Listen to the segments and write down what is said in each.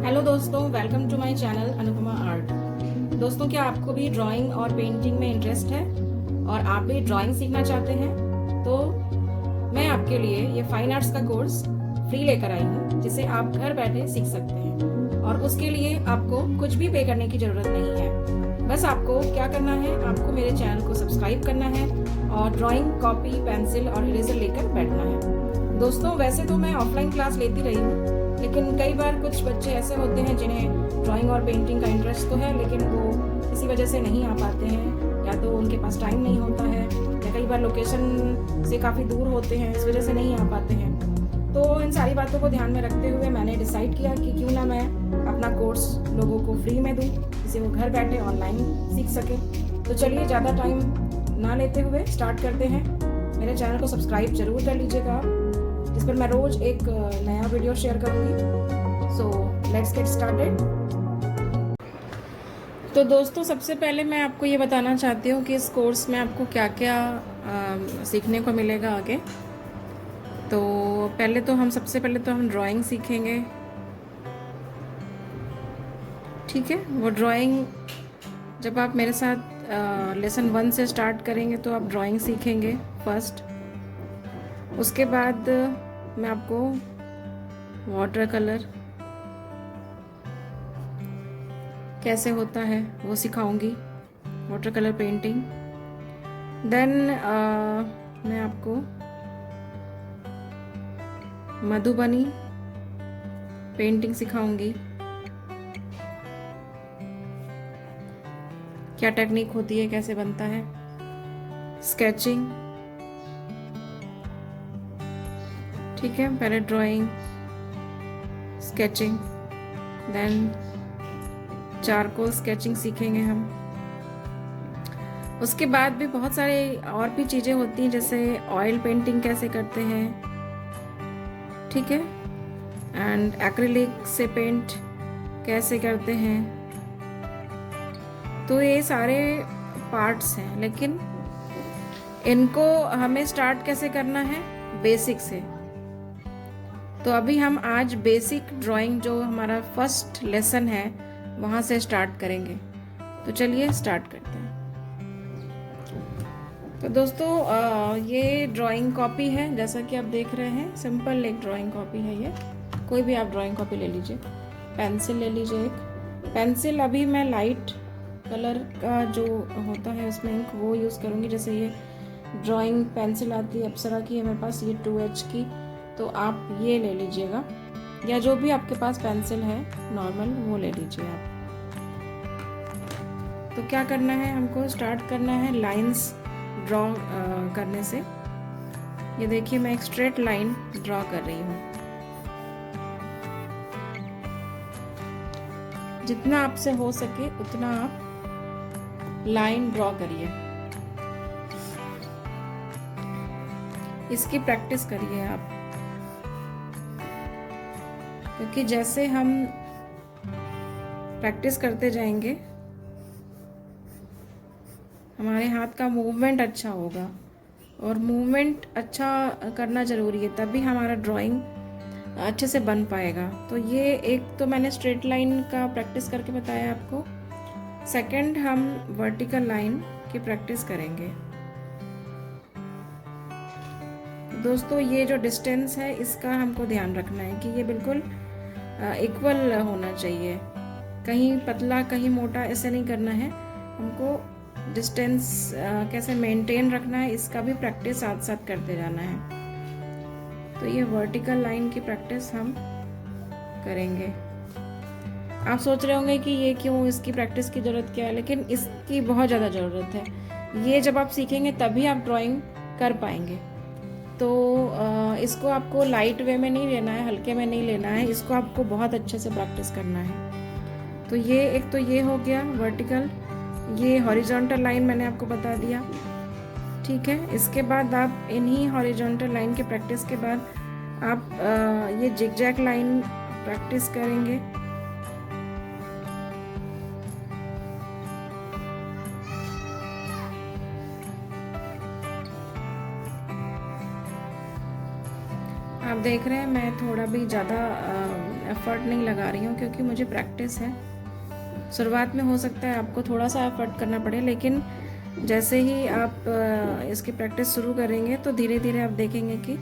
Hello दोस्तों, welcome to my channel Anupama art. दोस्तों, क्या आपको भी ड्राइंग और पेंटिंग में इंटरेस्ट है और आप भी ड्राइंग सीखना चाहते हैं? तो मैं आपके लिए ये फाइन आर्ट्स का कोर्स फ्री लेकर आई हूँ, जिसे आप घर बैठे सीख सकते हैं और उसके लिए आपको कुछ भी पे करने की ज़रूरत नहीं है। बस आपको क्या करना है, आपको मेरे चैनल को सब्सक्राइब करना है और ड्राइंग कॉपी, पेंसिल और इरेजर लेकर बैठना है। दोस्तों, वैसे तो मैं ऑफलाइन क्लास लेती रही हूँ, लेकिन कई बार कुछ बच्चे ऐसे होते हैं जिन्हें ड्राइंग और पेंटिंग का इंटरेस्ट तो है, लेकिन वो किसी वजह से नहीं आ पाते हैं, या तो उनके पास टाइम नहीं होता है, या कई बार लोकेशन से काफ़ी दूर होते हैं, इस वजह से नहीं आ पाते हैं। तो इन सारी बातों को ध्यान में रखते हुए मैंने डिसाइड किया कि क्यों ना मैं अपना कोर्स लोगों को फ्री में दूँ, जिससे वो घर बैठे ऑनलाइन सीख सके। तो चलिए, ज़्यादा टाइम ना लेते हुए स्टार्ट करते हैं। मेरे चैनल को सब्सक्राइब जरूर कर लीजिएगा, जिस पर मैं रोज एक नया वीडियो शेयर करूंगी। So let's get started. तो दोस्तों, सबसे पहले मैं आपको ये बताना चाहती हूँ कि इस कोर्स में आपको क्या क्या सीखने को मिलेगा आगे। तो सबसे पहले तो हम ड्राइंग सीखेंगे। ठीक है, वो ड्राइंग जब आप मेरे साथ लेसन 1 से स्टार्ट करेंगे तो आप ड्राइंग सीखेंगे फर्स्ट। उसके बाद मैं आपको वाटर कलर कैसे होता है वो सिखाऊंगी, वाटर कलर पेंटिंग। देन मैं आपको मधुबनी पेंटिंग सिखाऊंगी, क्या टेक्निक होती है, कैसे बनता है। स्केचिंग, ठीक है, पहले drawing, sketching, then charcoal sketching सीखेंगे हम। उसके बाद भी बहुत सारे और भी चीज़ें होती हैं, जैसे ऑयल पेंटिंग कैसे करते हैं, ठीक है, एंड एक्रिलिक से पेंट कैसे करते हैं। तो ये सारे पार्ट्स हैं, लेकिन इनको हमें स्टार्ट कैसे करना है, बेसिक से। तो अभी हम आज बेसिक ड्राइंग, जो हमारा फर्स्ट लेसन है, वहाँ से स्टार्ट करेंगे। तो चलिए स्टार्ट करते हैं। तो दोस्तों, ये ड्राइंग कॉपी है, जैसा कि आप देख रहे हैं, सिंपल एक ड्राइंग कॉपी है ये। कोई भी आप ड्राइंग कॉपी ले लीजिए। पेंसिल ले लीजिए एक। पेंसिल अभी मैं लाइट कलर का जो होता है उसमें इंक वो यूज़ करूँगी। जैसे ये ड्राइंग पेंसिल आती है अप्सरा की, है मेरे पास ये 2H की, तो आप ये ले लीजिएगा, या जो भी आपके पास पेंसिल है नॉर्मल वो ले लीजिए आप। तो क्या करना है, हमको स्टार्ट करना है लाइंस ड्रॉ करने से। ये देखिए, मैं एक स्ट्रेट लाइन ड्रॉ कर रही हूँ। जितना आपसे हो सके उतना आप लाइन ड्रॉ करिए, इसकी प्रैक्टिस करिए आप, क्योंकि जैसे हम प्रैक्टिस करते जाएंगे हमारे हाथ का मूवमेंट अच्छा होगा, और मूवमेंट अच्छा करना ज़रूरी है, तभी हमारा ड्राइंग अच्छे से बन पाएगा। तो ये एक तो मैंने स्ट्रेट लाइन का प्रैक्टिस करके बताया आपको। सेकंड, हम वर्टिकल लाइन की प्रैक्टिस करेंगे। दोस्तों, ये जो डिस्टेंस है इसका हमको ध्यान रखना है कि ये बिल्कुल इक्वल होना चाहिए, कहीं पतला कहीं मोटा ऐसे नहीं करना है। हमको डिस्टेंस कैसे मेंटेन रखना है, इसका भी प्रैक्टिस साथ साथ करते जाना है। तो ये वर्टिकल लाइन की प्रैक्टिस हम करेंगे। आप सोच रहे होंगे कि ये क्यों, इसकी प्रैक्टिस की ज़रूरत क्या है, लेकिन इसकी बहुत ज़्यादा ज़रूरत है। ये जब आप सीखेंगे तभी आप ड्राइंग कर पाएंगे। तो इसको आपको लाइट वे में नहीं लेना है, हल्के में नहीं लेना है, इसको आपको बहुत अच्छे से प्रैक्टिस करना है। तो ये एक तो ये हो गया वर्टिकल। ये हॉरिजॉन्टल लाइन मैंने आपको बता दिया, ठीक है। इसके बाद आप इन्हीं हॉरिजॉन्टल लाइन की प्रैक्टिस के बाद आप ये जिगजैग लाइन प्रैक्टिस करेंगे। आप देख रहे हैं मैं थोड़ा भी ज़्यादा एफ़र्ट नहीं लगा रही हूँ क्योंकि मुझे प्रैक्टिस है। शुरुआत में हो सकता है आपको थोड़ा सा एफ़र्ट करना पड़े, लेकिन जैसे ही आप इसकी प्रैक्टिस शुरू करेंगे तो धीरे धीरे आप देखेंगे कि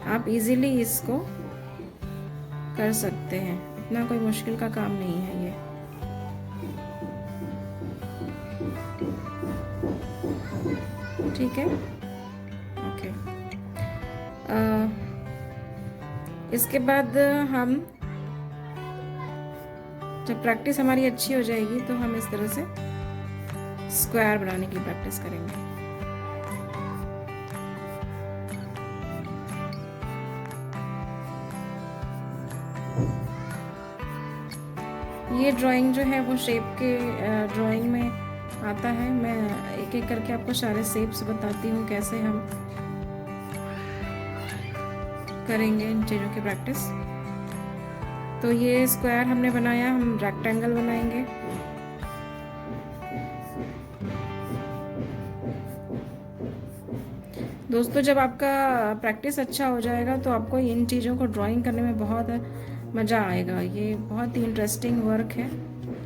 आप इजीली इसको कर सकते हैं। इतना कोई मुश्किल का काम नहीं है ये। ठीक है, ओके। इसके बाद हम जब प्रैक्टिस हमारी अच्छी हो जाएगी तो हम इस तरह से स्क्वायर बनाने की प्रैक्टिस करेंगे। ये ड्राइंग जो है वो शेप के ड्राइंग में आता है। मैं एक एक करके आपको सारे शेप्स बताती हूँ कैसे हम करेंगे इन चीज़ों की प्रैक्टिस। तो ये स्क्वायर हमने बनाया, हम रेक्टेंगल बनाएंगे। दोस्तों, जब आपका प्रैक्टिस अच्छा हो जाएगा तो आपको इन चीज़ों को ड्राइंग करने में बहुत मज़ा आएगा। ये बहुत ही इंटरेस्टिंग वर्क है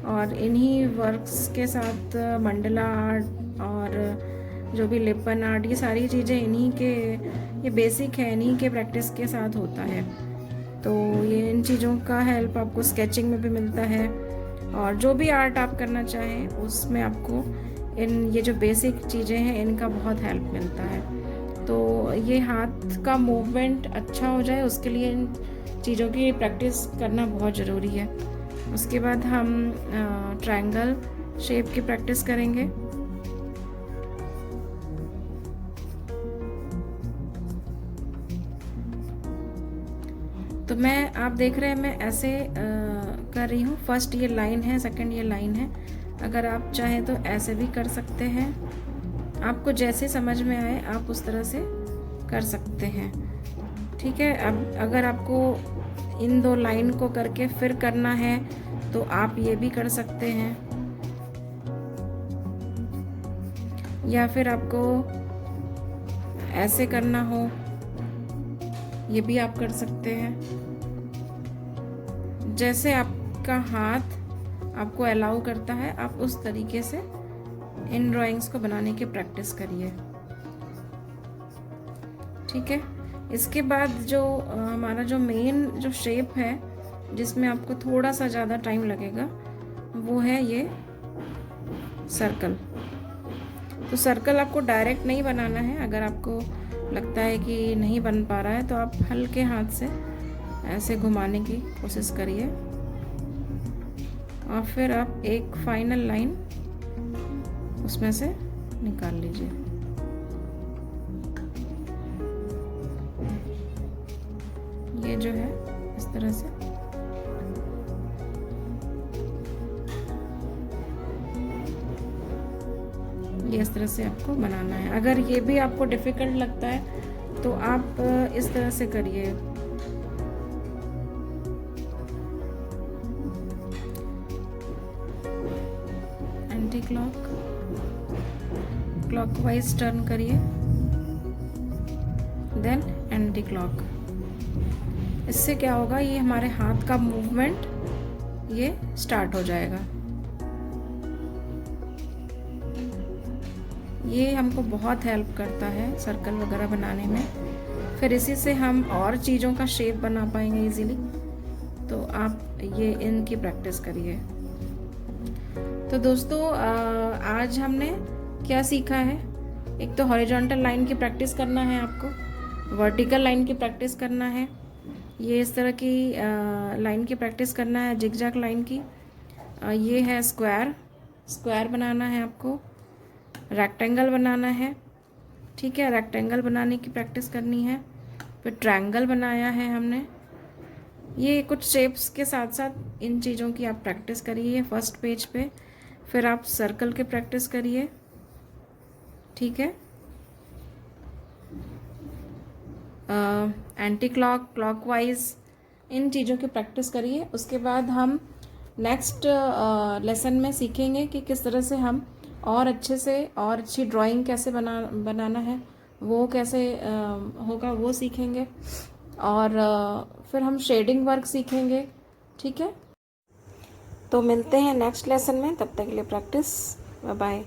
और इन्हीं वर्क्स के साथ मंडला आर्ट और जो भी लिपन आर्ट, ये सारी चीज़ें इन्हीं के, ये बेसिक है, इन्हीं के प्रैक्टिस के साथ होता है। तो ये इन चीज़ों का हेल्प आपको स्केचिंग में भी मिलता है और जो भी आर्ट आप करना चाहें उसमें आपको ये जो बेसिक चीज़ें हैं इनका बहुत हेल्प मिलता है। तो ये हाथ का मूवमेंट अच्छा हो जाए उसके लिए इन चीज़ों की प्रैक्टिस करना बहुत ज़रूरी है। उसके बाद हम ट्रायंगल शेप की प्रैक्टिस करेंगे। तो आप देख रहे हैं मैं ऐसे कर रही हूँ। फर्स्ट ये लाइन है, सेकंड ये लाइन है। अगर आप चाहें तो ऐसे भी कर सकते हैं, आपको जैसे समझ में आए आप उस तरह से कर सकते हैं। ठीक है, अब अगर आपको इन दो लाइन को करके फिर करना है तो आप ये भी कर सकते हैं, या फिर आपको ऐसे करना हो ये भी आप कर सकते हैं। जैसे आपका हाथ आपको अलाउ करता है आप उस तरीके से इन ड्राइंग्स को बनाने की प्रैक्टिस करिए। ठीक है, इसके बाद जो हमारा जो मेन जो शेप है जिसमें आपको थोड़ा सा ज़्यादा टाइम लगेगा वो है ये सर्कल। तो सर्कल आपको डायरेक्ट नहीं बनाना है। अगर आपको लगता है कि नहीं बन पा रहा है तो आप हल्के हाथ से ऐसे घुमाने की कोशिश करिए और फिर आप एक फाइनल लाइन उसमें से निकाल लीजिए। ये जो है इस तरह से ये इस तरह से आपको बनाना है। अगर ये भी आपको डिफिकल्ट लगता है तो आप इस तरह से करिए। एंटी क्लॉकवाइज टर्न करिए, देन एंटी क्लॉक। इससे क्या होगा, ये हमारे हाथ का मूवमेंट ये स्टार्ट हो जाएगा। ये हमको बहुत हेल्प करता है सर्कल वगैरह बनाने में। फिर इसी से हम और चीज़ों का शेप बना पाएंगे इजीली। तो आप ये इनकी प्रैक्टिस करिए। तो दोस्तों, आज हमने क्या सीखा है, एक तो हॉरिजॉन्टल लाइन की प्रैक्टिस करना है आपको, वर्टिकल लाइन की प्रैक्टिस करना है, ये इस तरह की लाइन की प्रैक्टिस करना है, जिगजैग लाइन की। ये है स्क्वायर बनाना है आपको, रेक्टेंगल बनाना है। ठीक है, रेक्टेंगल बनाने की प्रैक्टिस करनी है। फिर ट्रायंगल बनाया है हमने। ये कुछ शेप्स के साथ साथ इन चीज़ों की आप प्रैक्टिस करिए फर्स्ट पेज पे। फिर आप सर्कल की प्रैक्टिस करिए। ठीक है, एंटी क्लॉकवाइज इन चीज़ों की प्रैक्टिस करिए। उसके बाद हम नेक्स्ट लेसन में सीखेंगे कि किस तरह से हम और अच्छे से और अच्छी ड्राइंग कैसे बनाना है, वो कैसे होगा वो सीखेंगे। और फिर हम शेडिंग वर्क सीखेंगे। ठीक है, तो मिलते हैं नेक्स्ट लेसन में, तब तक के लिए प्रैक्टिस। Bye bye.